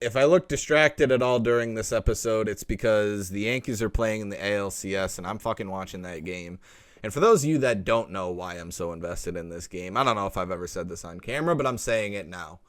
If I look distracted at all during this episode, it's because the Yankees are playing in the ALCS, and I'm fucking watching that game. And for those of you that don't know why I'm so invested in this game, I don't know if I've ever said this on camera, but I'm saying it now.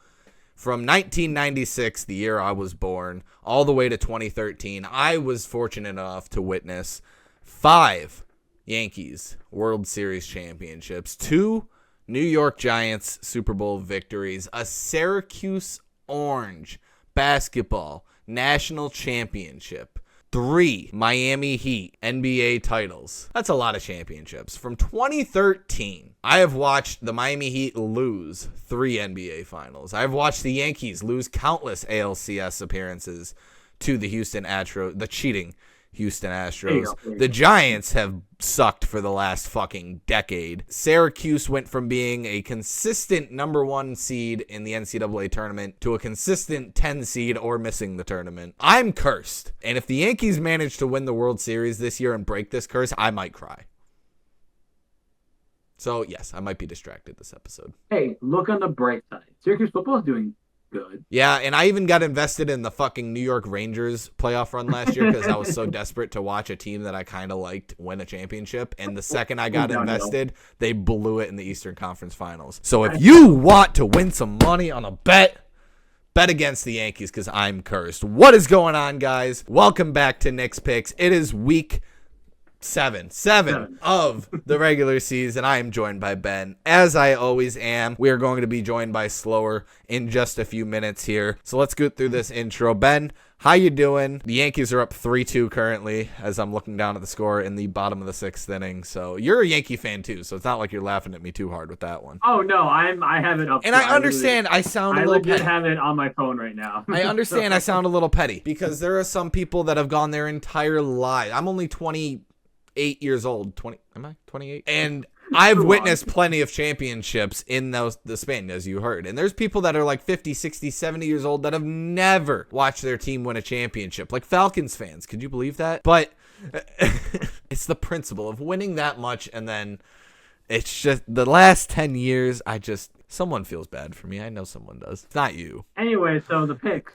From 1996, the year I was born, all the way to 2013, I was fortunate enough to witness 5 Yankees World Series championships, 2 New York Giants Super Bowl victories, a Syracuse Orange basketball national championship, 3 Miami Heat NBA titles. That's a lot of championships. From 2013, I have watched the Miami Heat lose 3 NBA finals. I've watched the Yankees lose countless ALCS appearances to the Houston Astros, the cheating Houston Astros. The Giants have sucked for the last fucking decade. Syracuse went from being a consistent number 1 seed in the NCAA tournament to a consistent 10 seed or missing the tournament. I'm cursed. And if the Yankees manage to win the World Series this year and break this curse, I might cry. So, yes, I might be distracted this episode. Hey, look on the bright side. Syracuse football is doing good. Yeah, and I even got invested in the fucking New York Rangers playoff run last year because I was so desperate to watch a team that I kind of liked win a championship. And the second I got invested, they blew it in the Eastern Conference Finals. So if you want to win some money on a bet against the Yankees because I'm cursed. What is going on, guys? Welcome back to Knicks Picks. It is week 7 of the regular season. I am joined by Ben, as I always am. We are going to be joined by Slower in just a few minutes here. So let's go through this intro. Ben, how you doing? The Yankees are up 3-2 currently, as I'm looking down at the score in the bottom of the 6th inning. So you're a Yankee fan too, so it's not like you're laughing at me too hard with that one. Oh no, I have it up. And I understand I sound a little petty. I have it on my phone right now. I understand I sound a little petty because there are some people that have gone their entire life. I'm only 28 years old. 20? Am I 28? And I've witnessed plenty of championships in the span, as you heard. And there's people that are like 50, 60, 70 years old that have never watched their team win a championship. Like Falcons fans. Could you believe that? But it's the principle of winning that much. And then it's just the last 10 years, someone feels bad for me. I know someone does. It's not you. Anyway, so the picks.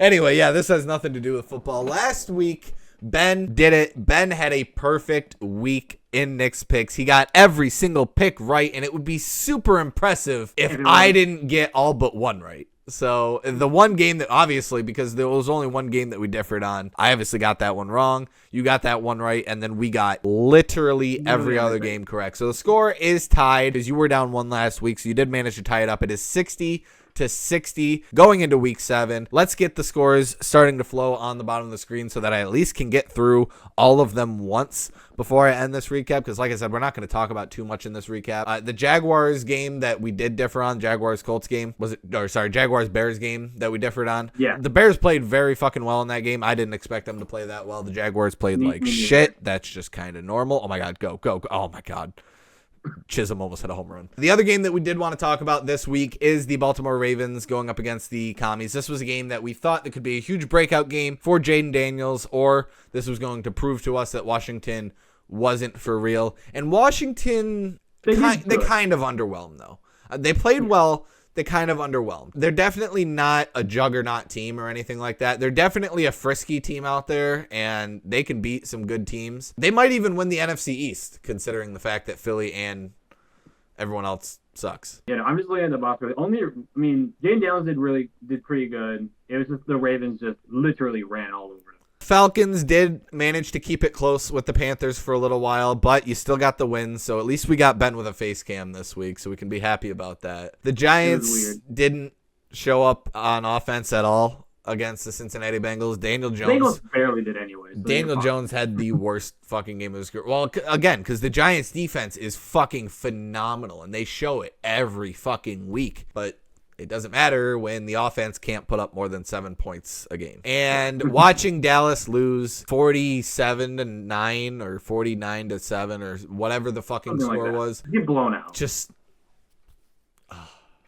Anyway, yeah, this has nothing to do with football. Last week, Ben did it. Ben had a perfect week in Knicks Picks. He got every single pick right, and it would be super impressive if I didn't get all but one right. So the one game that, obviously, because there was only one game that we differed on, I obviously got that one wrong. You got that one right, and then we got literally every other game correct. So the score is tied, because you were down 1 last week, so you did manage to tie it up. It is 60-60 going into week 7. Let's get the scores starting to flow on the bottom of the screen so that I at least can get through all of them once before I end this recap, because like I said, we're not going to talk about too much in this recap. The Jaguars game that we did differ on, Jaguars-Colts game, Jaguars-Bears game that we differed on. Yeah. The Bears played very fucking well in that game. I didn't expect them to play that well. The Jaguars played like shit. That's just kind of normal. Oh my God, go. Oh my God. Chisholm almost had a home run. The other game that we did want to talk about this week is the Baltimore Ravens going up against the Commies. This was a game that we thought that could be a huge breakout game for Jaden Daniels, or this was going to prove to us that Washington wasn't for real. And Washington, they kind of underwhelmed, though. They played well. They kind of underwhelmed. They're definitely not a juggernaut team or anything like that. They're definitely a frisky team out there, and they can beat some good teams. They might even win the NFC East, considering the fact that Philly and everyone else sucks. Yeah, no, I'm just looking at the box. Jaden Daniels did pretty good. It was just the Ravens just literally ran all over them. Falcons did manage to keep it close with the Panthers for a little while, but you still got the win, so at least we got Ben with a face cam this week, so we can be happy about that. The Giants didn't show up on offense at all against the Cincinnati Bengals. Daniel Jones barely did anyway. So Daniel Jones had the worst fucking game of his career. Well, again, because the Giants defense is fucking phenomenal, and they show it every fucking week, but it doesn't matter when the offense can't put up more than 7 points a game. And watching Dallas lose 47-9 or 49-7 or whatever the fucking score was. Get blown out. Just,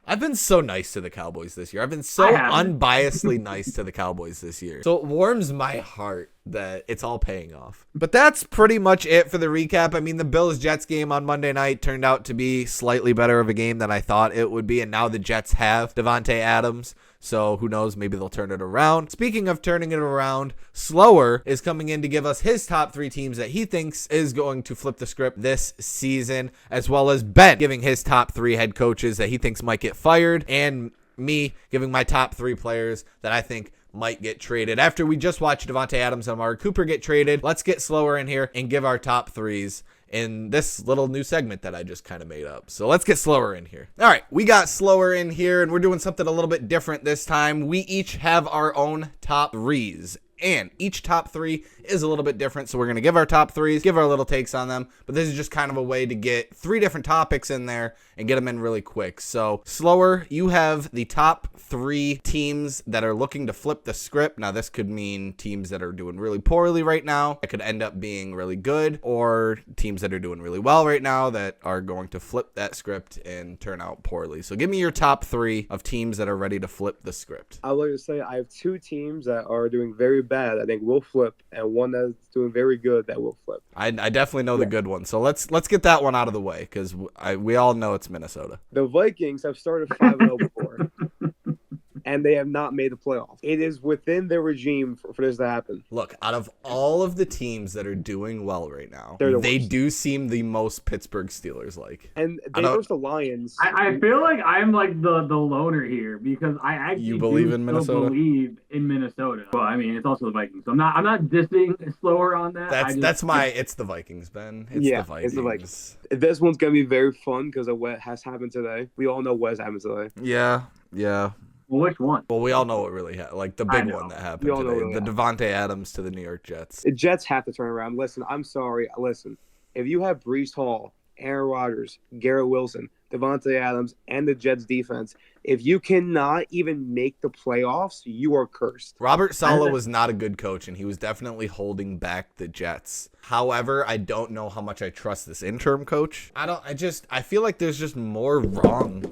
I've been so nice to the Cowboys this year. I've been so unbiasedly nice to the Cowboys this year. So it warms my heart that it's all paying off. But that's pretty much it for the recap. I mean, the Bills-Jets game on Monday night turned out to be slightly better of a game than I thought it would be, and now the Jets have Devontae Adams. So who knows, maybe they'll turn it around. Speaking of turning it around, Slower is coming in to give us his top 3 teams that he thinks is going to flip the script this season, as well as Ben giving his top 3 head coaches that he thinks might get fired, and me giving my top 3 players that I think might get traded. After we just watched Devontae Adams and Amari Cooper get traded, let's get Slower in here and give our top 3s in this little new segment that I just kind of made up. So let's get Slower in here. All right, we got Slower in here, and we're doing something a little bit different this time. We each have our own top 3s. And each top 3 is a little bit different, so we're going to give our top 3s, give our little takes on them, but this is just kind of a way to get 3 different topics in there and get them in really quick. So, Slower, you have the top 3 teams that are looking to flip the script. Now, this could mean teams that are doing really poorly right now, that could end up being really good, or teams that are doing really well right now that are going to flip that script and turn out poorly. So, give me your top 3 of teams that are ready to flip the script. I would like to say I have 2 teams that are doing very bad, I think will flip, and one that's doing very good that will flip. I definitely know the good one, so let's get that one out of the way because we all know it's Minnesota. The Vikings have started 5-0 before, and they have not made the playoffs. It is within their regime for this to happen. Look, out of all of the teams that are doing well right now, They're the they worst. do seem the most Pittsburgh Steelers like. And they versus the Lions. I feel like I'm like the loner here because I actually You believe in Minnesota? believe in Minnesota. Well, I mean, it's also the Vikings. So I'm not dissing Slower on that. It's the Vikings, Ben. It's the Vikings. It's the Vikings. This one's gonna be very fun because of what has happened today. We all know what has happened today. Yeah. Well, which one? Well, we all know what really happened. Like the big one that happened We all know today. what The really Devontae Adams to the New York Jets. The Jets have to turn around. Listen, I'm sorry. Listen, if you have Breece Hall, Aaron Rodgers, Garrett Wilson, Devontae Adams, and the Jets defense, if you cannot even make the playoffs, you are cursed. Robert Saleh was not a good coach, and he was definitely holding back the Jets. However, I don't know how much I trust this interim coach. I feel like there's just more wrong.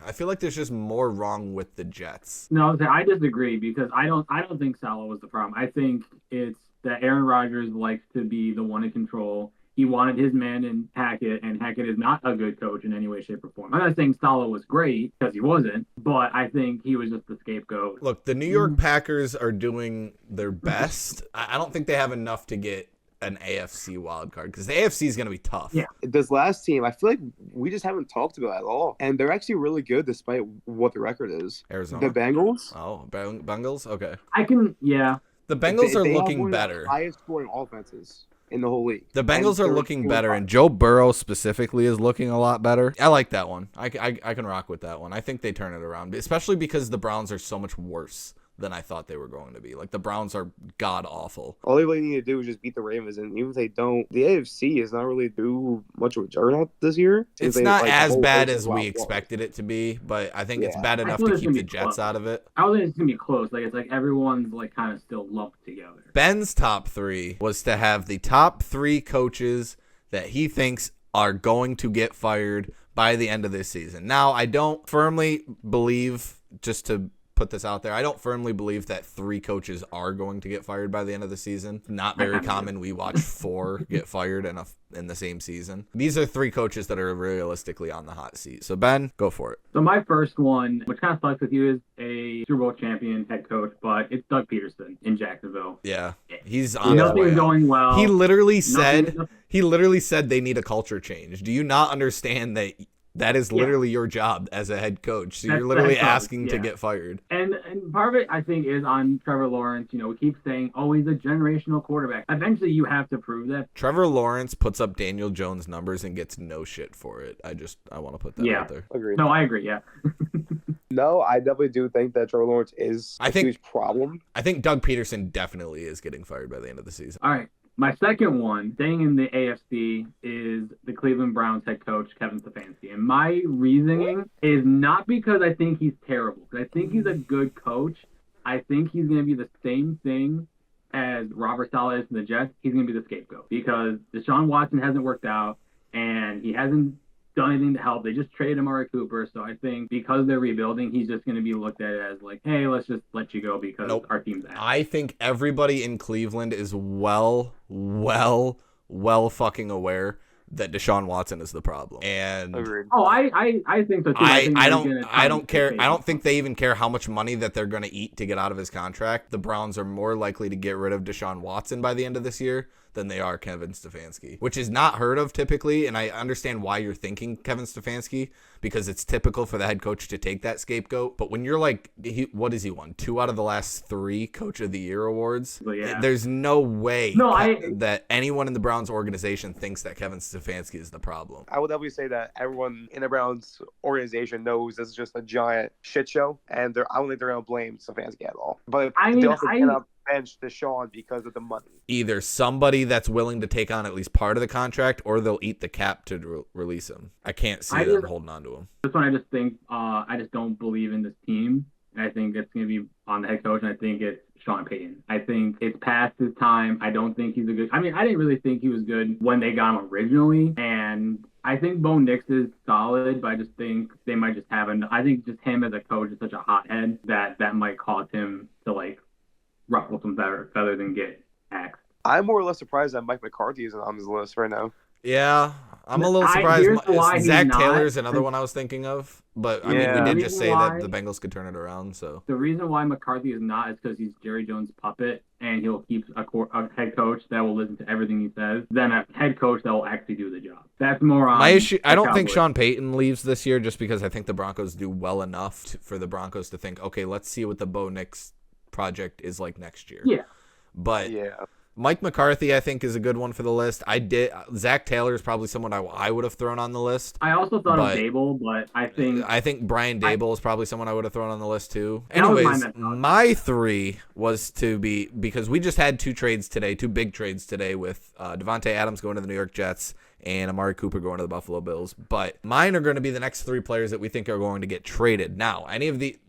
I feel like there's just more wrong with the Jets. No, I disagree because I don't think Salah was the problem. I think it's that Aaron Rodgers likes to be the one in control. He wanted his man in Hackett, and Hackett is not a good coach in any way, shape, or form. I'm not saying Salah was great, because he wasn't, but I think he was just the scapegoat. Look, the New York Packers are doing their best. I don't think they have enough to get an AFC wildcard, because the AFC is going to be tough. Yeah. This last team, I feel like we just haven't talked about it at all. And they're actually really good despite what the record is. Arizona? The Bengals? Oh, Bengals? Okay. The Bengals are looking better. Of the highest scoring offenses in the whole league. The Bengals are looking better, and Joe Burrow specifically is looking a lot better. I like that one. I can rock with that one. I think they turn it around, especially because the Browns are so much worse than I thought they were going to be. Like, the Browns are god-awful. All they really need to do is just beat the Ravens, and even if they don't, the AFC is not really do much of a juggernaut this year. It's not as bad as we expected it to be, but I think it's bad enough to keep the Jets out of it. I don't think it's going to be close. Like, it's like everyone's like kind of still lumped together. Ben's top 3 was to have the top 3 coaches that he thinks are going to get fired by the end of this season. Now, I don't firmly believe, just to put this out there, I don't firmly believe that 3 coaches are going to get fired by the end of the season. Not very common. We watch 4 get fired in the same season. These are 3 coaches that are realistically on the hot seat. So, Ben, go for it. So my first one, which kind of sucks with you, is a Super Bowl champion head coach, but it's Doug Peterson in Jacksonville. Yeah, he's on his way Nothing's up. going well. He literally said they need a culture change. Do you not understand that is literally your job as a head coach? So you're literally asking to get fired. And part of it, I think, is on Trevor Lawrence. You know, we keep saying, oh, he's a generational quarterback. Eventually, you have to prove that. Trevor Lawrence puts up Daniel Jones numbers and gets no shit for it. I want to put that out there. Agreed. No, I agree, yeah. No, I definitely do think that Trevor Lawrence is a huge problem. I think Doug Peterson definitely is getting fired by the end of the season. All right. My second one, staying in the AFC, is the Cleveland Browns head coach, Kevin Stefanski. And my reasoning is not because I think he's terrible, because I think he's a good coach. I think he's going to be the same thing as Robert Saleh is in the Jets. He's going to be the scapegoat because Deshaun Watson hasn't worked out, and he hasn't done anything to help. They just traded Amari Cooper, so I think because they're rebuilding, he's just going to be looked at as like, hey, let's just let you go because our team's ass. I think everybody in Cleveland is well fucking aware that Deshaun Watson is the problem. And Agreed. Oh, I think so too. I don't care. I don't think they even care how much money that they're going to eat to get out of his contract. The Browns are more likely to get rid of Deshaun Watson by the end of this year than they are Kevin Stefanski, which is not heard of typically. And I understand why you're thinking Kevin Stefanski, because it's typical for the head coach to take that scapegoat. But when you're like, what has he won? 2 out of the last 3 Coach of the Year awards. Yeah. There's no way that anyone in the Browns organization thinks that Kevin Stefanski is the problem. I would definitely say that everyone in the Browns organization knows this is just a giant shit show, and I don't think they're going to blame Stefanski at all. But they also cannot bench Deshaun because of the money. Either somebody that's willing to take on at least part of the contract, or they'll eat the cap to release him. I can't see them holding on to him. This one, I just think I just don't believe in this team. I think it's going to be on the head coach, and I think it's Sean Payton. I think it's past his time. I don't think he's a good... I mean, I didn't really think he was good when they got him originally, and I think Bo Nix is solid, but I just think they might just have I think just him as a coach is such a hothead that might cause him to, like, ruffle some feathers and get axed. I'm more or less surprised that Mike McCarthy isn't on this list right now. Yeah, I'm a little surprised. Zach Taylor's another one I was thinking of, but I mean, we did just say that the Bengals could turn it around. So the reason why McCarthy is not is because he's Jerry Jones' puppet, and he'll keep a head coach that will listen to everything he says, than a head coach that will actually do the job. That's more on my issue. I don't think Sean Payton leaves this year just because I think the Broncos do well enough for the Broncos to think, okay, let's see what the Bo Nix project is like next year. Yeah, but Mike McCarthy, I think, is a good one for the list. Zach Taylor is probably someone I would have thrown on the list. I also thought of Dable, but I think Brian Dable is probably someone I would have thrown on the list too. Anyways, my 3 was to be, because we just had 2 big trades today with Devontae Adams going to the New York Jets and Amari Cooper going to the Buffalo Bills. But mine are going to be the next 3 players that we think are going to get traded. Now,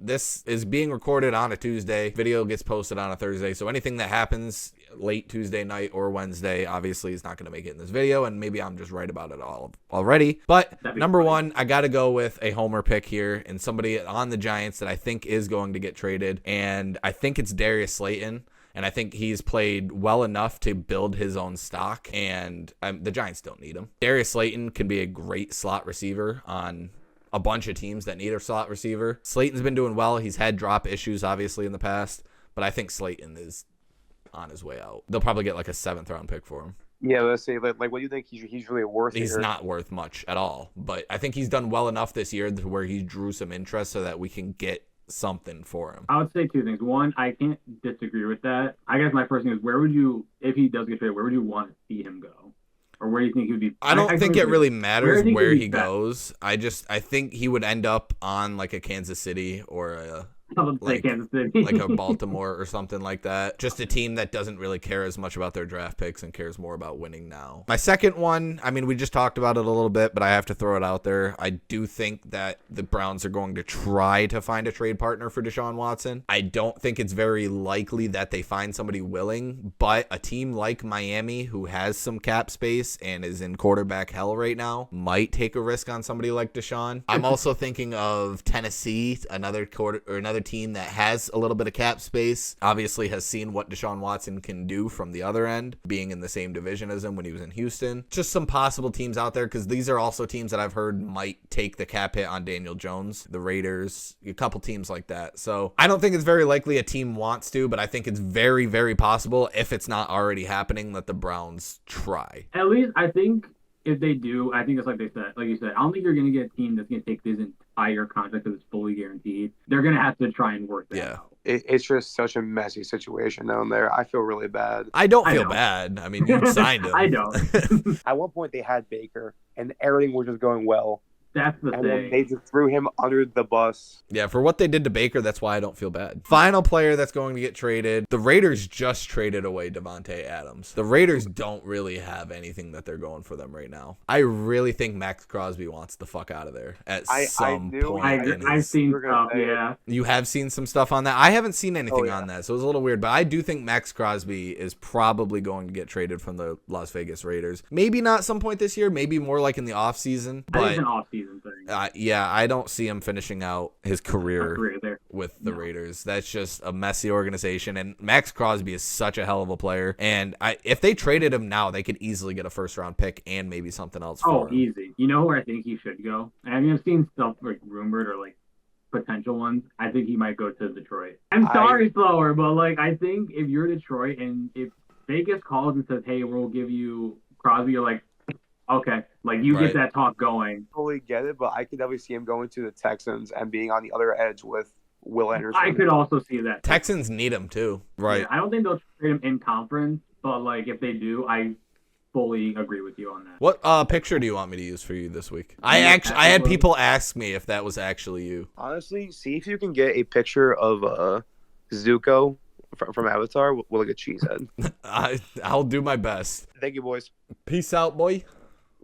this is being recorded on a Tuesday. Video gets posted on a Thursday. So anything that happens late Tuesday night or Wednesday obviously is not going to make it in this video, and maybe I'm just right about it all already. But number 1, I got to go with a homer pick here and somebody on the Giants that I think is going to get traded, and I think it's Darius Slayton. And I think he's played well enough to build his own stock, and the Giants don't need him. Darius Slayton can be a great slot receiver on a bunch of teams that need a slot receiver. Slayton's been doing well. He's had drop issues, obviously, in the past, but I think Slayton is on his way out. They'll probably get like a 7th round pick for him. Yeah, let's say, like, what do you think he's really worth? He's not worth much at all, but I think he's done well enough this year to where he drew some interest so that we can get something for him. I would say 2 things. One, I can't disagree with that. I guess my first thing is, where would you, if he does get traded, where would you want to see him go? Or where do you think he would be? I don't think it really matters where he goes. I think he would end up on like a Kansas City or a Kansas City. like a Baltimore or something like that. Just a team that doesn't really care as much about their draft picks and cares more about winning now. My second one, I mean, we just talked about it a little bit, but I have to throw it out there. I do think that the Browns are going to try to find a trade partner for Deshaun Watson. I don't think it's very likely that they find somebody willing, but a team like Miami, who has some cap space and is in quarterback hell right now, might take a risk on somebody like Deshaun. I'm also thinking of Tennessee, another team that has a little bit of cap space, obviously has seen what Deshaun Watson can do from the other end, being in the same division as him when he was in Houston. Just some possible teams out there, because these are also teams that I've heard might take the cap hit on Daniel Jones, the Raiders, a couple teams like that. So I don't think it's very likely a team wants to, but I think it's very, very possible, if it's not already happening, that the Browns try. At least I think if they do, I think it's like you said, I don't think you're going to get a team that's going to take this entire contract because it's fully guaranteed. They're going to have to try and work that out. It's just such a messy situation down there. I feel really bad. I don't feel bad. I mean, you signed him. I don't. At one point, they had Baker, and everything was just going well. That's the And then thing. they just threw him under the bus. Yeah, for what they did to Baker, that's why I don't feel bad. Final player that's going to get traded. The Raiders just traded away Devontae Adams. The Raiders don't really have anything that they're going for them right now. I really think Max Crosby wants the fuck out of there at some point. I've seen We're gonna stuff, say it. yeah. You have seen some stuff on that. I haven't seen anything yeah. on that, so it was a little weird. But I do think Max Crosby is probably going to get traded from the Las Vegas Raiders. Maybe not some point this year. Maybe more like in the offseason. I think But it's an off-season thing. yeah, I don't see him finishing out his career There. with the Raiders. That's just a messy organization. And Max Crosby is such a hell of a player. And if they traded him now, they could easily get a first-round pick and maybe something else for him. Easy. You know where I think he should go? I mean, I've seen stuff like rumored or like potential ones. I think he might go to Detroit. I'm sorry, Slower, but like I think if you're Detroit and if Vegas calls and says, "Hey, we'll give you Crosby," you're like, okay, like you get that talk going. Totally get it, but I could definitely see him going to the Texans and being on the other edge with Will Anderson. I could also see that. Texans need him too, right? Yeah, I don't think they'll trade him in conference, but like if they do, I fully agree with you on that. What picture do you want me to use for you this week? I had people ask me if that was actually you. Honestly, see if you can get a picture of Zuko from Avatar with like a cheesehead. I'll do my best. Thank you, boys. Peace out, boy.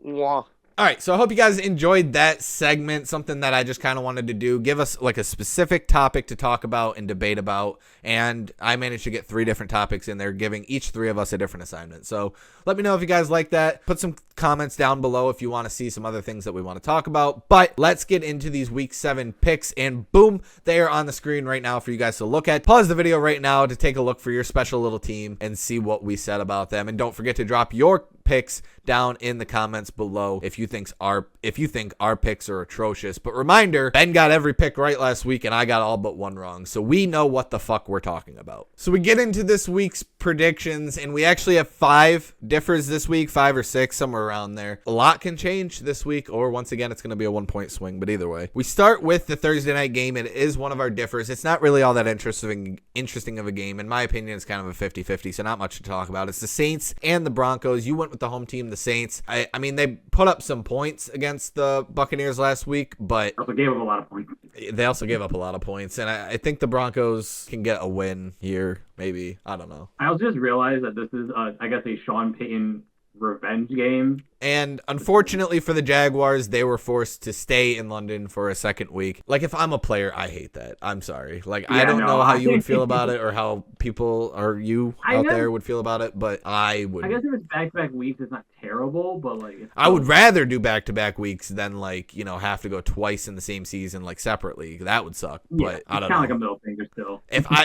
Mwah. All right, so I hope you guys enjoyed that segment, something that I just kind of wanted to do. Give us like a specific topic to talk about and debate about, and I managed to get 3 different topics in there, giving each 3 of us a different assignment. So let me know if you guys like that. Put some comments down below if you want to see some other things that we want to talk about. But let's get into these Week 7 picks, and boom, they are on the screen right now for you guys to look at. Pause the video right now to take a look for your special little team and see what we said about them. And don't forget to drop your picks down in the comments below if you think our picks are atrocious. But reminder, Ben got every pick right last week and I got all but one wrong, so we know what the fuck we're talking about. So we get into this week's predictions, and we actually have 5 differs this week, 5 or 6, somewhere around there. A lot can change this week, or once again it's going to be a 1-point swing, but either way, we start with the Thursday night game. It is one of our differs. It's not really all that interesting of a game. In my opinion, it's kind of a 50-50, so not much to talk about. It's the Saints and the Broncos. You went with the home team, the Saints. I mean, they put up some points against the Buccaneers last week, but Also gave up a lot of points. they also gave up a lot of points, and I think the Broncos can get a win here, maybe. I don't know. I also just realized that this is, I guess, a Sean Payton revenge game. And unfortunately for the Jaguars, they were forced to stay in London for a second week. Like, if I'm a player, I hate that. I'm sorry. Like, I don't know how you would feel about it, or how people or you out there would feel about it, but I would. I guess if it's back-to-back weeks, it's not terrible, but like I would rather do back-to-back weeks than like, you know, have to go twice in the same season, like separately. That would suck. But I don't know. Kind of like a middle finger still.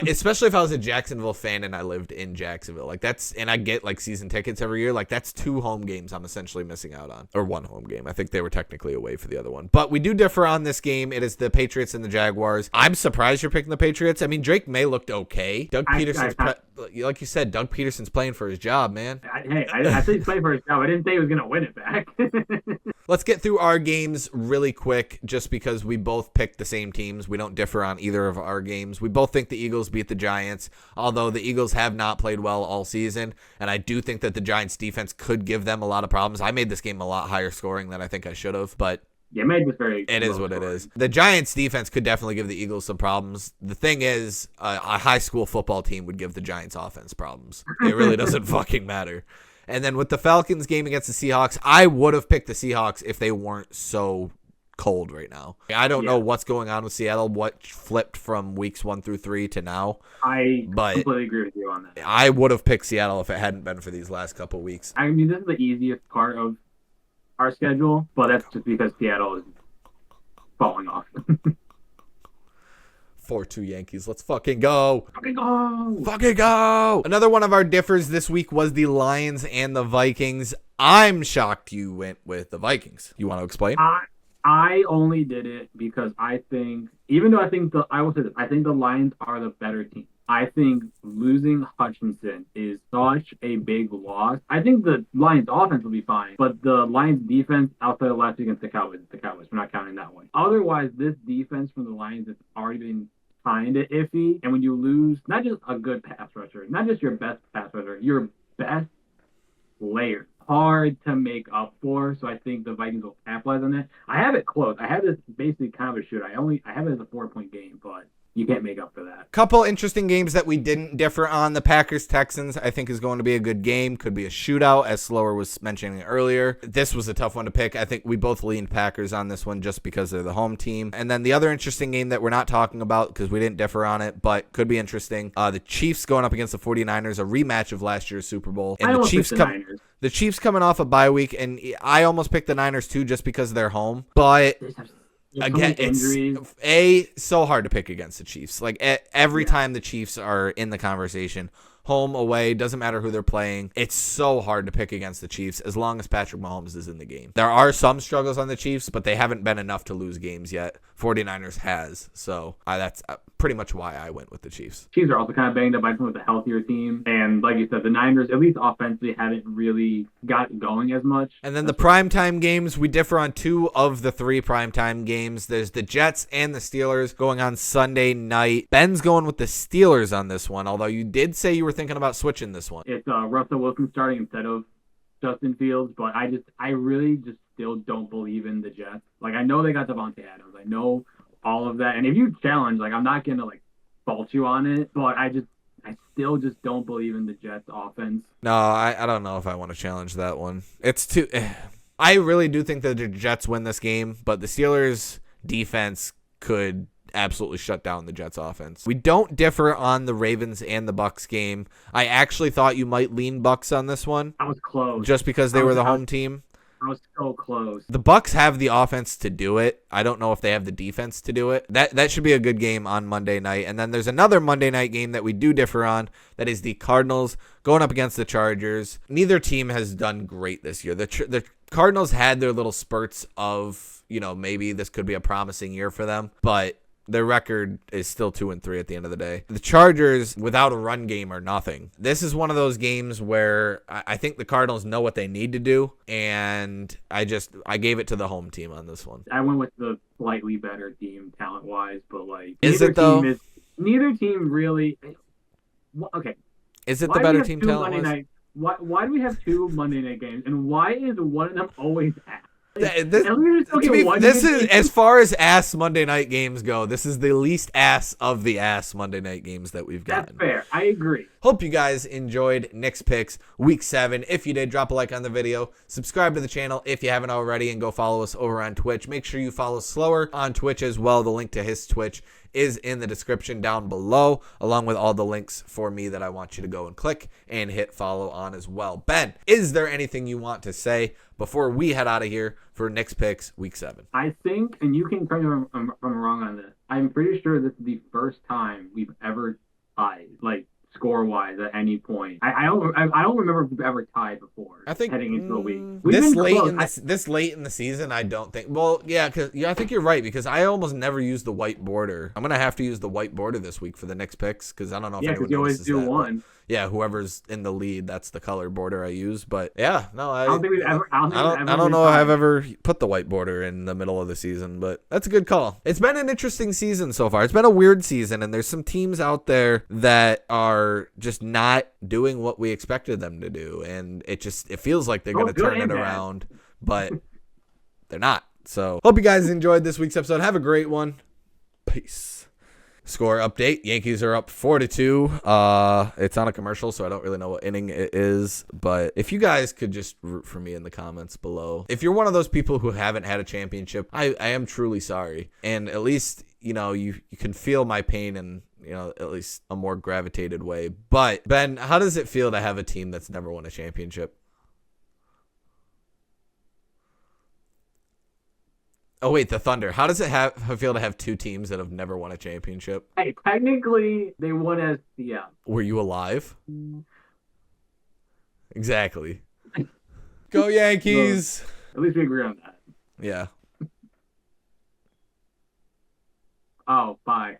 Especially if I was a Jacksonville fan and I lived in Jacksonville, like and I get like season tickets every year, like that's 2 home games I'm essentially missing out on, or 1 home game. I think they were technically away for the other one, but we do differ on this game. It is the Patriots and the Jaguars. I'm surprised you're picking the Patriots. I mean, Drake May looked okay. Doug Peterson's like you said, Doug Peterson's playing for his job, man. I said he's playing for his job. I didn't say he was gonna win it back. Let's get through our games really quick, just because we both picked the same teams. We don't differ on either of our games. We both think the Eagles beat the Giants, although the Eagles have not played well all season, and I do think that the Giants defense could give them a lot of problems. I made this game a lot higher scoring than I think I should have, but yeah, made this very. It is what it is. The Giants defense could definitely give the Eagles some problems. The thing is, a high school football team would give the Giants offense problems. It really doesn't fucking matter. And then with the Falcons game against the Seahawks, I would have picked the Seahawks if they weren't so cold right now. I don't know what's going on with Seattle, what flipped from weeks 1 through 3 to now. I completely agree with you on that. I would have picked Seattle if it hadn't been for these last couple weeks. I mean, this is the easiest part of our schedule, but that's just because Seattle is falling off. 4-2 Yankees. Let's fucking go. Fucking go. Fucking go. Another one of our differs this week was the Lions and the Vikings. I'm shocked you went with the Vikings. You want to explain? I only did it because I think, even though I think I think the Lions are the better team. I think losing Hutchinson is such a big loss. I think the Lions offense will be fine, but the Lions defense outside of last week against the Cowboys, we're not counting that one. Otherwise, this defense from the Lions has already been kind of iffy. And when you lose, not just a good pass rusher, not just your best pass rusher, your best player hard to make up for. So I think the Vikings will capitalize on that. I have it close. I have this basically kind of a shoot. I have it as a 4-point game, but you can't make up for that. Couple interesting games that we didn't differ on. The Packers-Texans, I think, is going to be a good game. Could be a shootout, as Slower was mentioning earlier. This was a tough one to pick. I think we both leaned Packers on this one just because they're the home team. And then the other interesting game that we're not talking about because we didn't differ on it, but could be interesting. The Chiefs going up against the 49ers, a rematch of last year's Super Bowl. And the Chiefs coming off a bye week, and I almost picked the Niners too just because they're home. But again, it's so hard to pick against the Chiefs. Like every time the Chiefs are in the conversation, home, away, doesn't matter who they're playing. It's so hard to pick against the Chiefs as long as Patrick Mahomes is in the game. There are some struggles on the Chiefs, but they haven't been enough to lose games yet. 49ers has. So that's pretty much why I went with the Chiefs. Chiefs are also kind of banged up. I think with a healthier team. And like you said, the Niners, at least offensively, haven't really got going as much. And then the primetime games, we differ on 2 of the 3 primetime games. There's the Jets and the Steelers going on Sunday night. Ben's going with the Steelers on this one, although you did say you were thinking about switching this one. It's Russell Wilson starting instead of Justin Fields, but I really just still don't believe in the Jets. Like, I know they got Devontae Adams. I know all of that. And if you challenge, like, I'm not going to, like, fault you on it, but I still just don't believe in the Jets offense. No, I don't know if I want to challenge that one. It's too... I really do think that the Jets win this game, but the Steelers' defense could absolutely shut down the Jets offense. We don't differ on the Ravens and the Bucks game. I actually thought you might lean Bucks on this one. I was close. Just because they were the home team. I was so close. The Bucks have the offense to do it. I don't know if they have the defense to do it. That should be a good game on Monday night. And then there's another Monday night game that we do differ on. That is the Cardinals going up against the Chargers. Neither team has done great this year. The Cardinals had their little spurts of, maybe this could be a promising year for them, but their record is still 2-3 at the end of the day. The Chargers, without a run game, are nothing. This is one of those games where I think the Cardinals know what they need to do, and I gave it to the home team on this one. I went with the slightly better team talent-wise, but like, is it though? Neither team really. Okay. Is it the better team talent-wise? Why do we have 2 Monday night games, and why is one of them always at? This is as far as ass Monday night games go. This is the least ass of the ass Monday night games that we've gotten. That's fair. I agree. Hope you guys enjoyed Nick's Picks Week 7. If you did, drop a like on the video. Subscribe to the channel if you haven't already, and go follow us over on Twitch. Make sure you follow Slower on Twitch as well. The link to his Twitch is in the description down below, along with all the links for me that I want you to go and click and hit follow on as well. Ben, is there anything you want to say before we head out of here for Nick's Picks Week 7? I think, and you can correct me if I'm wrong on this, I'm pretty sure this is the first time we've ever tied, like, score-wise at any point. I don't remember if we've ever tied before. I think heading into a week. This late in the season, I don't think. Well, yeah, I think you're right, because I almost never use the white border. I'm gonna have to use the white border this week for the next picks, because I don't know if anyone notices that. Yeah, because you always do one. Yeah, whoever's in the lead, that's the color border I use. But yeah, no, I don't think we've ever. I don't know if I've ever put the white border in the middle of the season, but that's a good call. It's been an interesting season so far. It's been a weird season, and there's some teams out there that are just not doing what we expected them to do, and it feels like they're going to turn it around, but they're not. So hope you guys enjoyed this week's episode. Have a great one. Peace. Score update. Yankees are up 4-2. It's on a commercial, so I don't really know what inning it is. But if you guys could just root for me in the comments below. If you're one of those people who haven't had a championship, I am truly sorry. And at least, you can feel my pain in, at least a more gravitated way. But, Ben, how does it feel to have a team that's never won a championship? Oh, wait, the Thunder. How does it feel to have 2 teams that have never won a championship? Hey, technically, they won as Were you alive? Exactly. Go Yankees! At least we agree on that. Yeah. Oh, bye.